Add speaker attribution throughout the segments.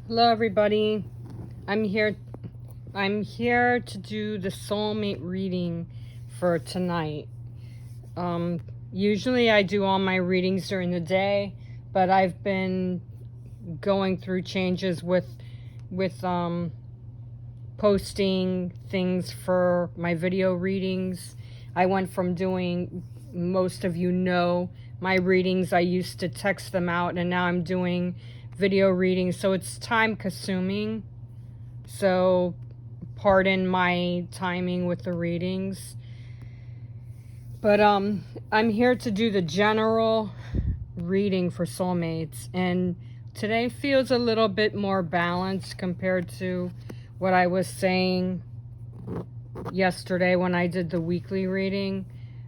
Speaker 1: Hello everybody. I'm here to do the soulmate reading for tonight. Usually I do all my readings during the day, but I've been going through changes with posting things for my video readings. I went from doing, most of you know, my readings, I used to text them out, and now I'm doing video readings, so it's time consuming. So pardon my timing with the readings. But I'm here to do the general reading for soulmates, and today feels a little bit more balanced compared to what I was saying yesterday when I did the weekly reading.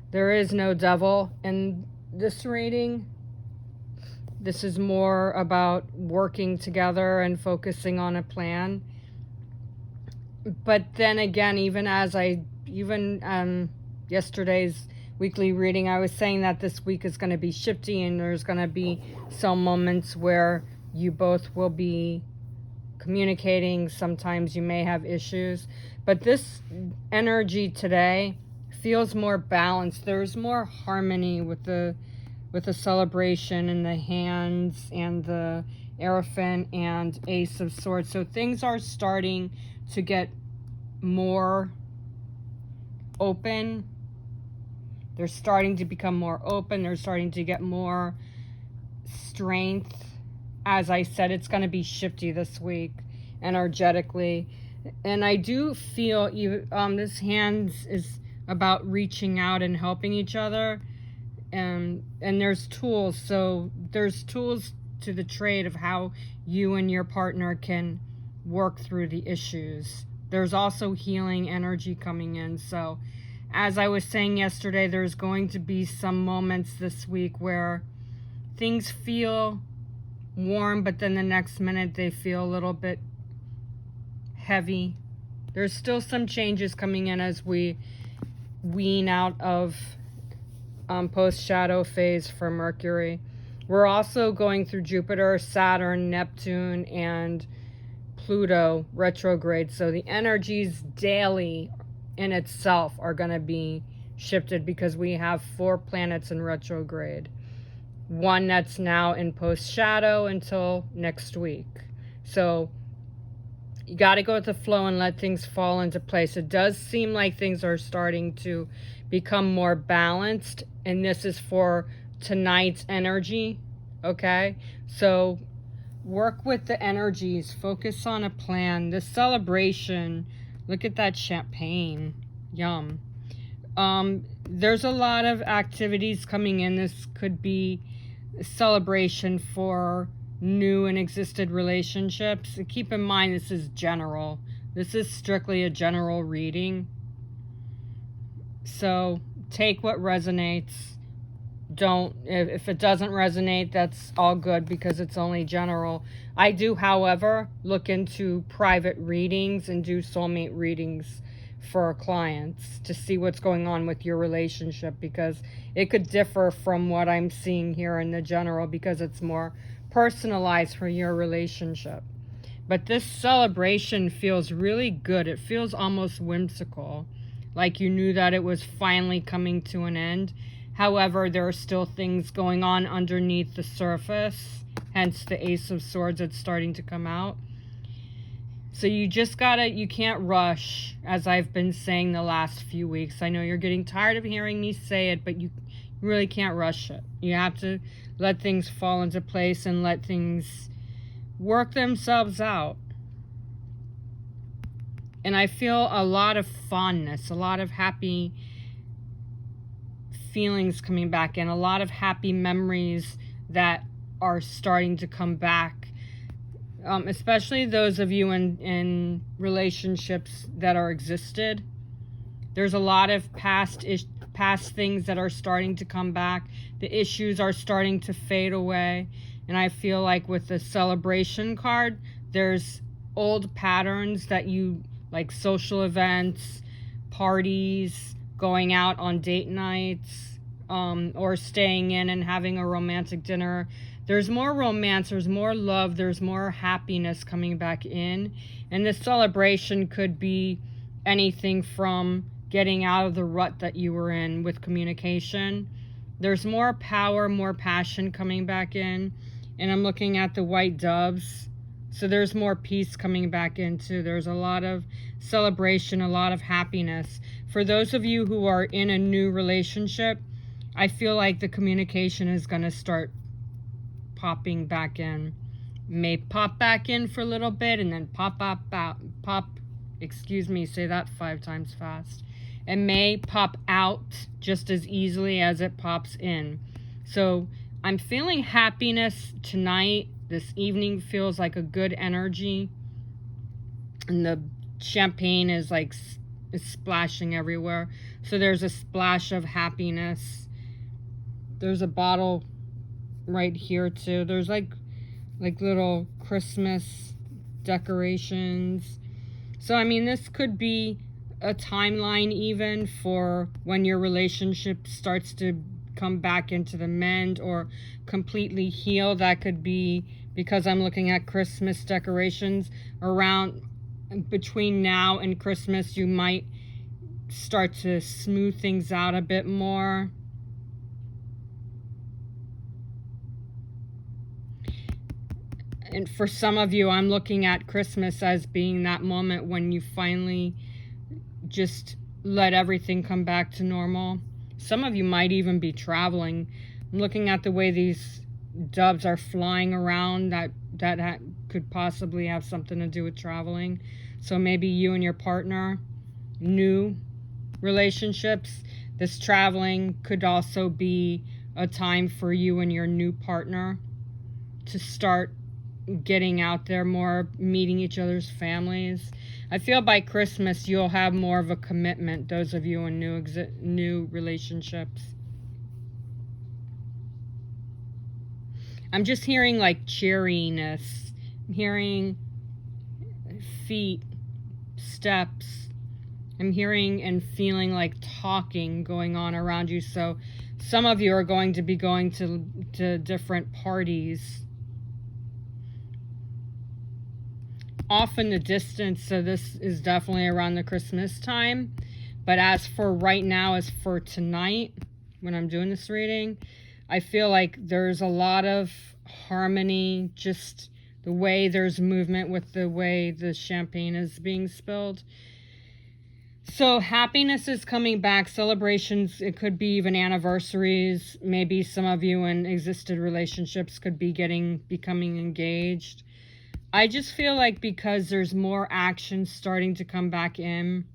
Speaker 1: There is no devil in this reading. This is more about working together and focusing on a plan. But then again, yesterday's weekly reading, I was saying that this week is going to be shifty, and there's going to be some moments where you both will be communicating. Sometimes you may have issues, but this energy today feels more balanced. There's more harmony with the celebration and the hands and the Hierophant and Ace of Swords. So things are starting to get more open. They're starting to become more open. They're starting to get more strength. As I said, it's going to be shifty this week energetically. And I do feel this hands is about reaching out and helping each other. And there's tools. So there's tools to the trade of how you and your partner can work through the issues. There's also healing energy coming in. So as I was saying yesterday, there's going to be some moments this week where things feel warm, but then the next minute they feel a little bit heavy. There's still some changes coming in as we wean out of post-shadow phase for Mercury. We're also going through Jupiter, Saturn, Neptune, and Pluto retrograde. So the energies daily in itself are going to be shifted because we have 4 planets in retrograde. One that's now in post-shadow until next week. So you got to go with the flow and let things fall into place. It does seem like things are starting to become more balanced, and this is for tonight's energy, okay? So work with the energies, focus on a plan. The celebration, look at that champagne, yum. There's a lot of activities coming in. This could be a celebration for new and existed relationships. And keep in mind, this is general. This is strictly a general reading. So take what resonates. If it doesn't resonate, that's all good because it's only general. I do, however, look into private readings and do soulmate readings for clients to see what's going on with your relationship, because it could differ from what I'm seeing here in the general because it's more personalized for your relationship. But this celebration feels really good. It feels almost whimsical, like you knew that it was finally coming to an end. However, there are still things going on underneath the surface, hence the Ace of Swords that's starting to come out. So you can't rush, as I've been saying the last few weeks. I know you're getting tired of hearing me say it, but you really can't rush it. You have to let things fall into place and let things work themselves out. And I feel a lot of fondness, a lot of happy feelings coming back in, a lot of happy memories that are starting to come back. Especially those of you in relationships that are existed. There's a lot of past things that are starting to come back. The issues are starting to fade away. And I feel like with the celebration card, there's old patterns that you, like social events, parties, going out on date nights, or staying in and having a romantic dinner. There's more romance, there's more love, there's more happiness coming back in. And this celebration could be anything from getting out of the rut that you were in with communication. There's more power, more passion coming back in. And I'm looking at the white doves. So there's more peace coming back in too. There's a lot of celebration, a lot of happiness. For those of you who are in a new relationship, I feel like the communication is going to start popping back in. May pop back in for a little bit and then pop, excuse me, say that 5 times fast. It may pop out just as easily as it pops in. So I'm feeling happiness tonight. This evening feels like a good energy. And the champagne is like is splashing everywhere. So there's a splash of happiness. There's a bottle right here too. There's like little Christmas decorations. So I mean, this could be a timeline even for when your relationship starts to come back into the mend or completely heal. That could be because I'm looking at Christmas decorations. Around between now and Christmas, you might start to smooth things out a bit more. And for some of you, I'm looking at Christmas as being that moment when you finally just let everything come back to normal. Some of you might even be traveling. I'm looking at the way these doves are flying around. That could possibly have something to do with traveling. So maybe you and your partner, new relationships, this traveling could also be a time for you and your new partner to start getting out there more, meeting each other's families. I feel by Christmas you'll have more of a commitment, those of you in new relationships. I'm just hearing like cheeriness. I'm hearing feet, steps. I'm hearing and feeling like talking going on around you. So some of you are going to be going to different parties. Off in the distance, so this is definitely around the Christmas time. But as for right now, as for tonight, when I'm doing this reading, I feel like there's a lot of harmony, just the way there's movement with the way the champagne is being spilled. So happiness is coming back, celebrations, it could be even anniversaries. Maybe some of you in existed relationships could be becoming engaged. I just feel like because there's more action starting to come back in.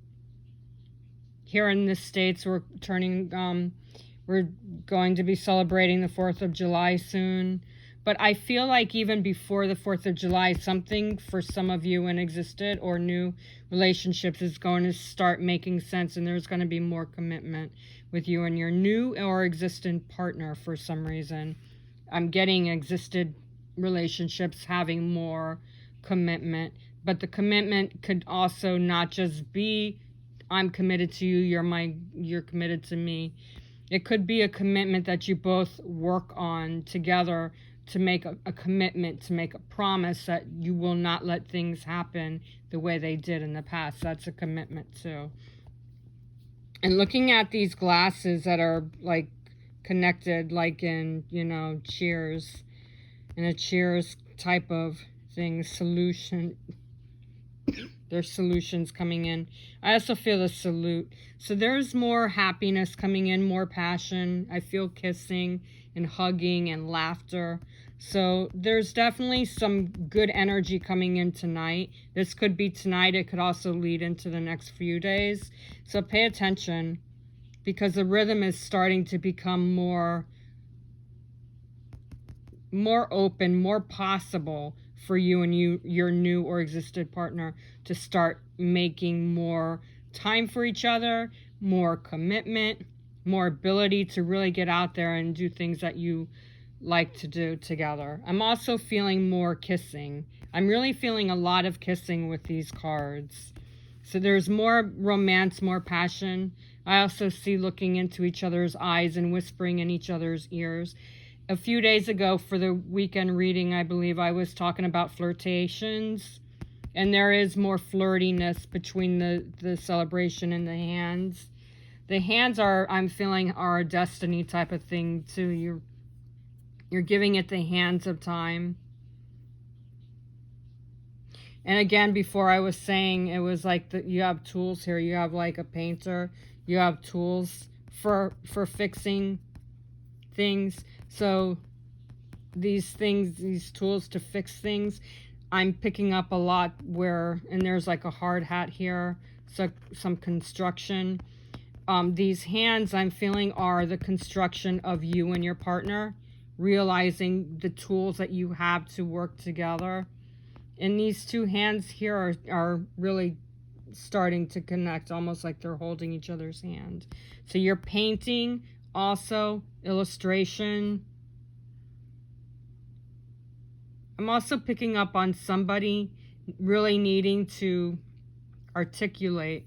Speaker 1: Here in the States, we're going to be celebrating the 4th of July soon. But I feel like even before the 4th of July, something for some of you in existed or new relationships is going to start making sense, and there's going to be more commitment with you and your new or existing partner for some reason. I'm getting existed relationships having more commitment, but the commitment could also not just be I'm committed to you, you're committed to me. It could be a commitment that you both work on together to make a commitment, to make a promise that you will not let things happen the way they did in the past. That's a commitment too. And looking at these glasses that are like connected, like in, Cheers, in a Cheers type of thing, solution. There's solutions coming in. I also feel a salute. So there's more happiness coming in, more passion. I feel kissing and hugging and laughter. So there's definitely some good energy coming in tonight. This could be tonight. It could also lead into the next few days. So pay attention, because the rhythm is starting to become more open, more possible for you and your new or existed partner to start making more time for each other, more commitment, more ability to really get out there and do things that you like to do together. I'm also feeling more kissing. I'm really feeling a lot of kissing with these cards. So there's more romance, more passion. I also see looking into each other's eyes and whispering in each other's ears. A few days ago for the weekend reading, I believe I was talking about flirtations. And there is more flirtiness between the celebration and the hands. The hands are, I'm feeling, are a destiny type of thing too. You're giving it the hands of time. And again, before I was saying, it was like you have tools here. You have like a painter. You have tools for fixing things. So these things, these tools to fix things, I'm picking up a lot where, and there's like a hard hat here, so some construction. These hands I'm feeling are the construction of you and your partner, realizing the tools that you have to work together. And these two hands here are really starting to connect, almost like they're holding each other's hand. So you're painting, also illustration. I'm also picking up on somebody really needing to articulate.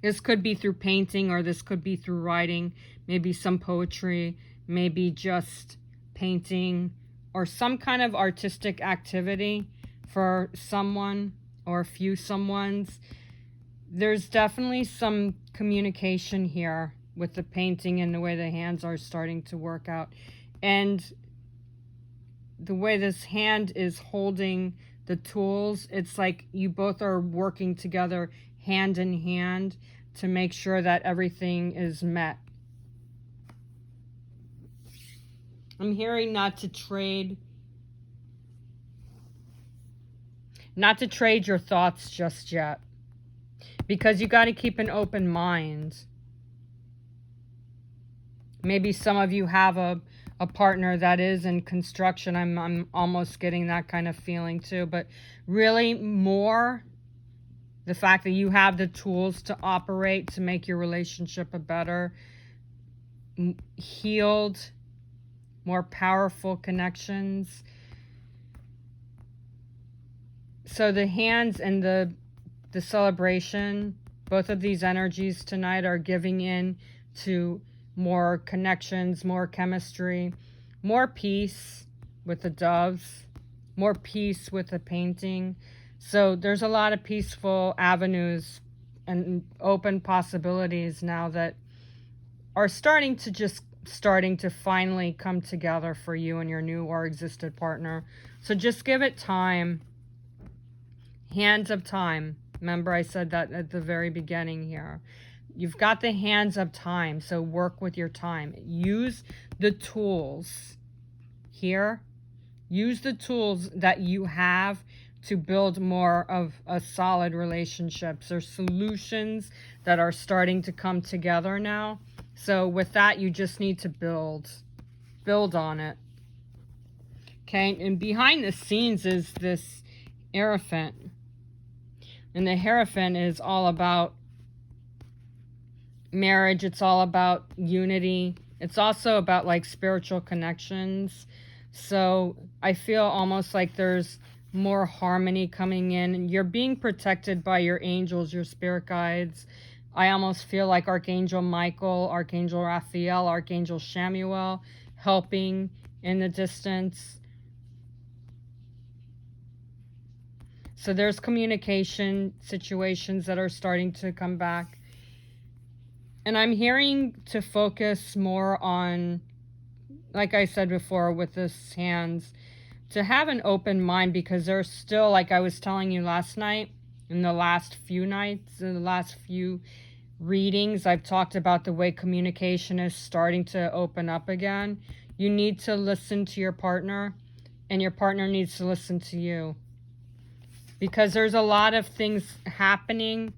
Speaker 1: This could be through painting, or this could be through writing, maybe some poetry, maybe just painting, or some kind of artistic activity for someone or a few someones. There's definitely some communication here with the painting and the way the hands are starting to work out. And the way this hand is holding the tools, it's like you both are working together hand in hand to make sure that everything is met. I'm hearing not to trade your thoughts just yet, because you got to keep an open mind. Maybe some of you have a partner that is in construction. I'm almost getting that kind of feeling too. But really more the fact that you have the tools to operate to make your relationship a better, healed, more powerful connections. So the hands and the celebration, both of these energies tonight are giving in to more connections, more chemistry, more peace with the doves, more peace with the painting. So there's a lot of peaceful avenues and open possibilities now that are starting to finally come together for you and your new or existed partner. So just give it time. Hands of time. Remember I said that at the very beginning here. You've got the hands of time, so work with your time. Use the tools here. Use the tools that you have to build more of a solid relationship. There's solutions that are starting to come together now. So with that, you just need to build on it. Okay, and behind the scenes is this Hierophant. And the Hierophant is all about marriage. It's all about unity. It's also about like spiritual connections. So I feel almost like there's more harmony coming in. You're being protected by your angels, your spirit guides. I almost feel like Archangel Michael, Archangel Raphael, Archangel Chamuel helping in the distance. So there's communication situations that are starting to come back. And I'm hearing to focus more on, like I said before with this hands, to have an open mind, because there's still, like I was telling you last night, in the last few nights, in the last few readings, I've talked about the way communication is starting to open up again. You need to listen to your partner, and your partner needs to listen to you. Because there's a lot of things happening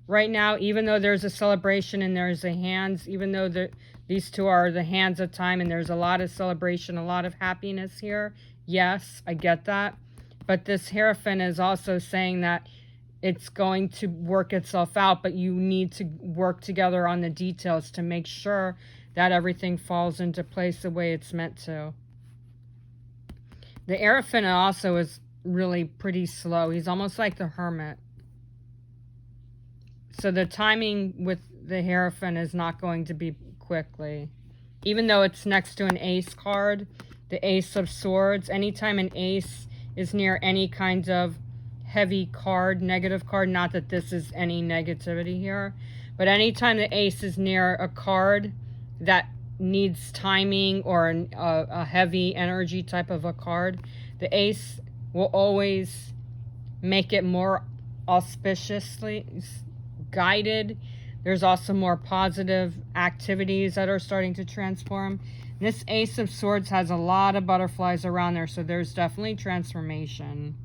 Speaker 1: right now, even though there's a celebration and there's the hands, even though these two are the hands of time and there's a lot of celebration, a lot of happiness here. Yes, I get that. But this Hierophant is also saying that it's going to work itself out, but you need to work together on the details to make sure that everything falls into place the way it's meant to. The Hierophant also is really pretty slow. He's almost like the Hermit. So the timing with the Hierophant is not going to be quickly. even though it's next to an ace card, the Ace of Swords. Anytime an ace is near any kind of heavy card, negative card, not that this is any negativity here, but anytime the ace is near a card that needs timing or a heavy energy type of a card, the ace will always make it more auspiciously guided. There's also more positive activities that are starting to transform. This Ace of Swords has a lot of butterflies around there, so there's definitely transformation.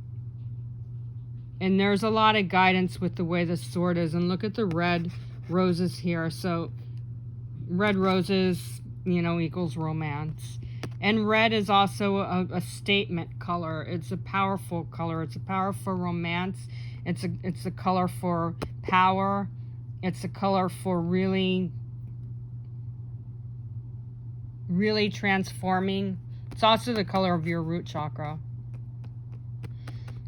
Speaker 1: And there's a lot of guidance with the way the sword is. And look at the red roses here. So red roses, you know, equals romance. And red is also a statement color. It's a powerful color. It's a powerful romance. It's a color for power. It's a color for really transforming. It's also the color of your root chakra.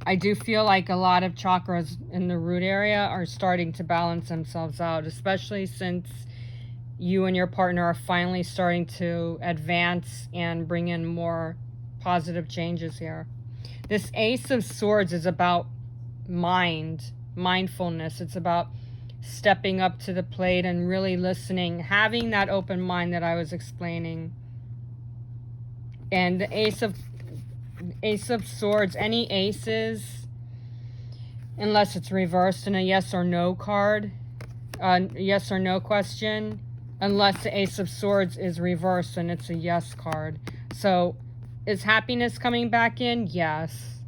Speaker 1: I do feel like a lot of chakras in the root area are starting to balance themselves out, especially since you and your partner are finally starting to advance and bring in more positive changes here. This Ace of Swords is about mindfulness. It's about stepping up to the plate and really listening, having that open mind that I was explaining. And the Ace of Swords, any aces, unless it's reversed in a yes or no card, yes or no question, unless the Ace of Swords is reversed and it's a yes card. So is happiness coming back in? Yes.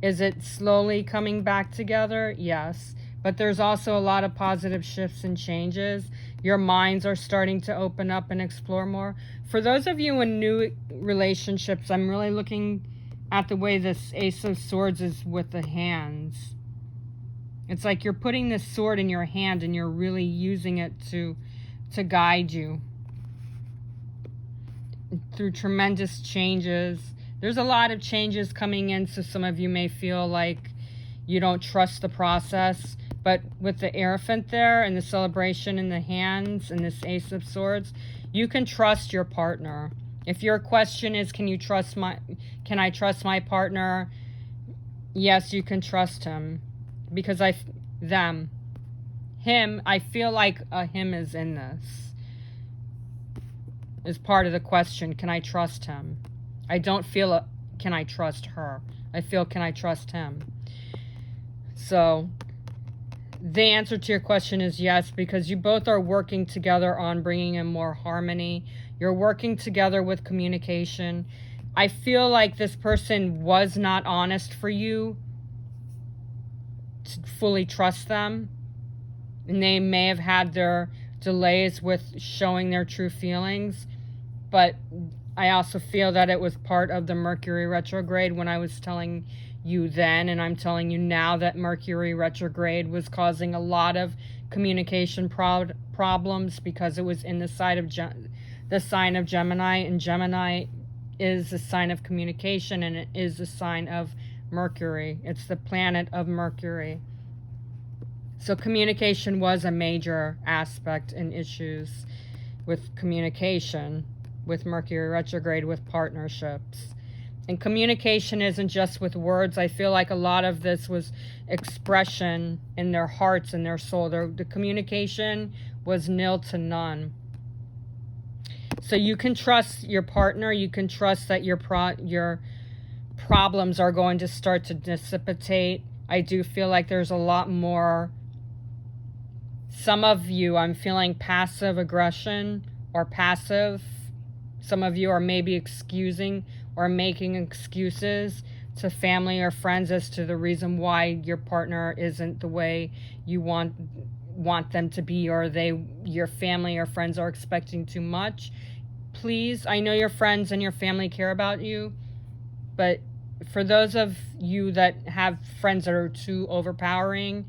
Speaker 1: Is it slowly coming back together? Yes. But there's also a lot of positive shifts and changes. Your minds are starting to open up and explore more. For those of you in new relationships, I'm really looking at the way this Ace of Swords is with the hands. It's like you're putting this sword in your hand and you're really using it to guide you through tremendous changes. There's a lot of changes coming in, so some of you may feel like you don't trust the process. But with the Hierophant there and the celebration in the hands and this Ace of Swords, you can trust your partner. If your question is, can I trust my partner? Yes, you can trust him. Because him, I feel like him is in this. Is part of the question, can I trust him? I don't feel can I trust her? I feel, can I trust him? So the answer to your question is yes, because you both are working together on bringing in more harmony. You're working together with communication. I feel like this person was not honest for you to fully trust them. And they may have had their delays with showing their true feelings. But I also feel that it was part of the Mercury retrograde when I was telling you then, and I'm telling you now, that Mercury retrograde was causing a lot of communication problems because it was in the sign of Gemini, and Gemini is a sign of communication, and it is a sign of Mercury. It's the planet of Mercury. So communication was a major aspect in issues with communication, with Mercury retrograde, with partnerships. And communication isn't just with words. I feel like a lot of this was expression in their hearts and their soul. The communication was nil to none. So you can trust your partner. You can trust that your problems are going to start to dissipate. I do feel like there's a lot more. Some of you, I'm feeling passive aggression or passive. Some of you are maybe excusing or making excuses to family or friends as to the reason why your partner isn't the way you want them to be, or your family or friends are expecting too much. Please, I know your friends and your family care about you, but for those of you that have friends that are too overpowering,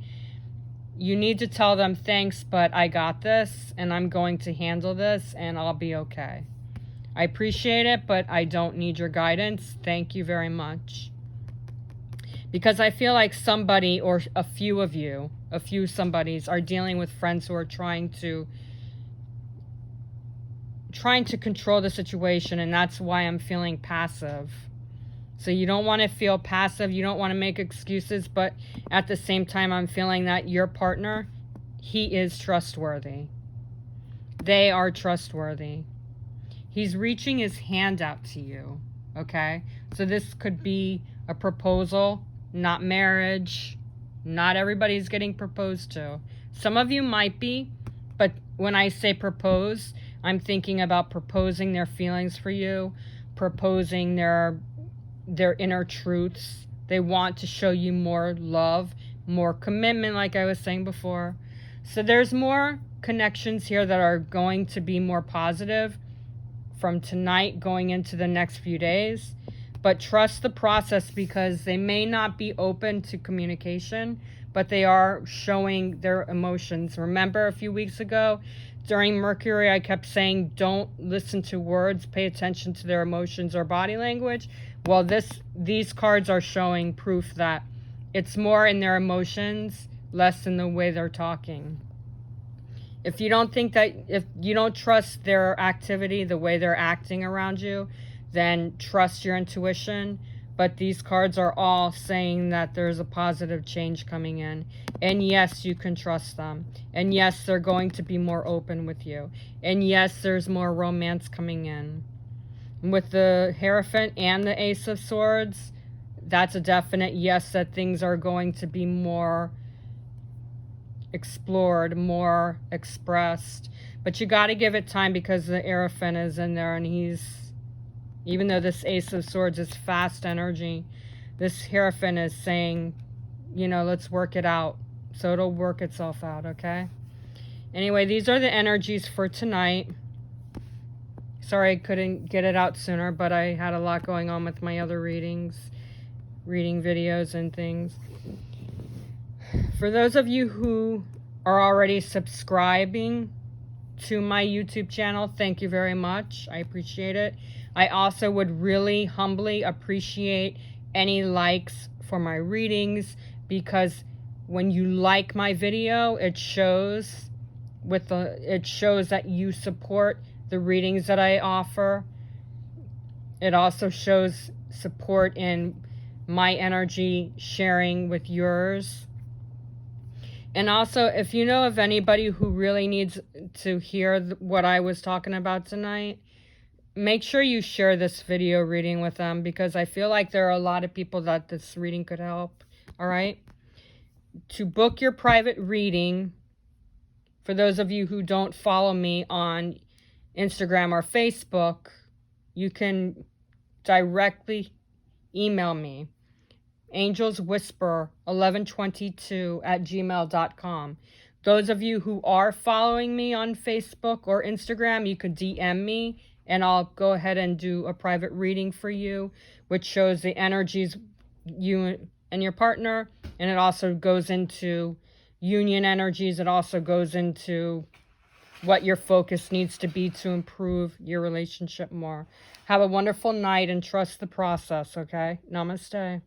Speaker 1: you need to tell them, thanks, but I got this, and I'm going to handle this, and I'll be okay. I appreciate it, but I don't need your guidance. Thank you very much. Because I feel like somebody, or a few of you, a few somebodies, are dealing with friends who are trying trying to control the situation, and that's why I'm feeling passive. So you don't want to feel passive. You don't want to make excuses, but at the same time, I'm feeling that your partner, he is trustworthy. They are trustworthy. He's reaching his hand out to you, okay? So this could be a proposal, not marriage. Not everybody's getting proposed to. Some of you might be, but when I say propose, I'm thinking about proposing their feelings for you, proposing their inner truths. They want to show you more love, more commitment, like I was saying before. So there's more connections here that are going to be more positive from tonight going into the next few days. But trust the process, because they may not be open to communication, but they are showing their emotions. Remember a few weeks ago during Mercury, I kept saying, don't listen to words, pay attention to their emotions or body language. Well, these cards are showing proof that it's more in their emotions, less in the way they're talking. If you don't trust their activity, the way they're acting around you, then trust your intuition. But these cards are all saying that there's a positive change coming in. And yes, you can trust them. And yes, they're going to be more open with you. And yes, there's more romance coming in. With the Hierophant and the Ace of Swords, that's a definite yes, that things are going to be more explored, more expressed. But you got to give it time, because the Hierophant is in there, and even though this Ace of Swords is fast energy, this Hierophant is saying, let's work it out. So it'll work itself out, okay? Anyway, these are the energies for tonight. Sorry I couldn't get it out sooner, but I had a lot going on with my other reading videos and things. For those of you who are already subscribing to my YouTube channel, thank you very much. I appreciate it. I also would really humbly appreciate any likes for my readings, because when you like my video, it shows that you support the readings that I offer. It also shows support in my energy sharing with yours. And also, if you know of anybody who really needs to hear what I was talking about tonight, make sure you share this video reading with them, because I feel like there are a lot of people that this reading could help. All right? To book your private reading, for those of you who don't follow me on Instagram or Facebook, you can directly email me, angelswhisper1122@gmail.com. Those of you who are following me on Facebook or Instagram, you could DM me, and I'll go ahead and do a private reading for you, which shows the energies you and your partner, and it also goes into union energies. It also goes into what your focus needs to be to improve your relationship more. Have a wonderful night and trust the process, okay? Namaste.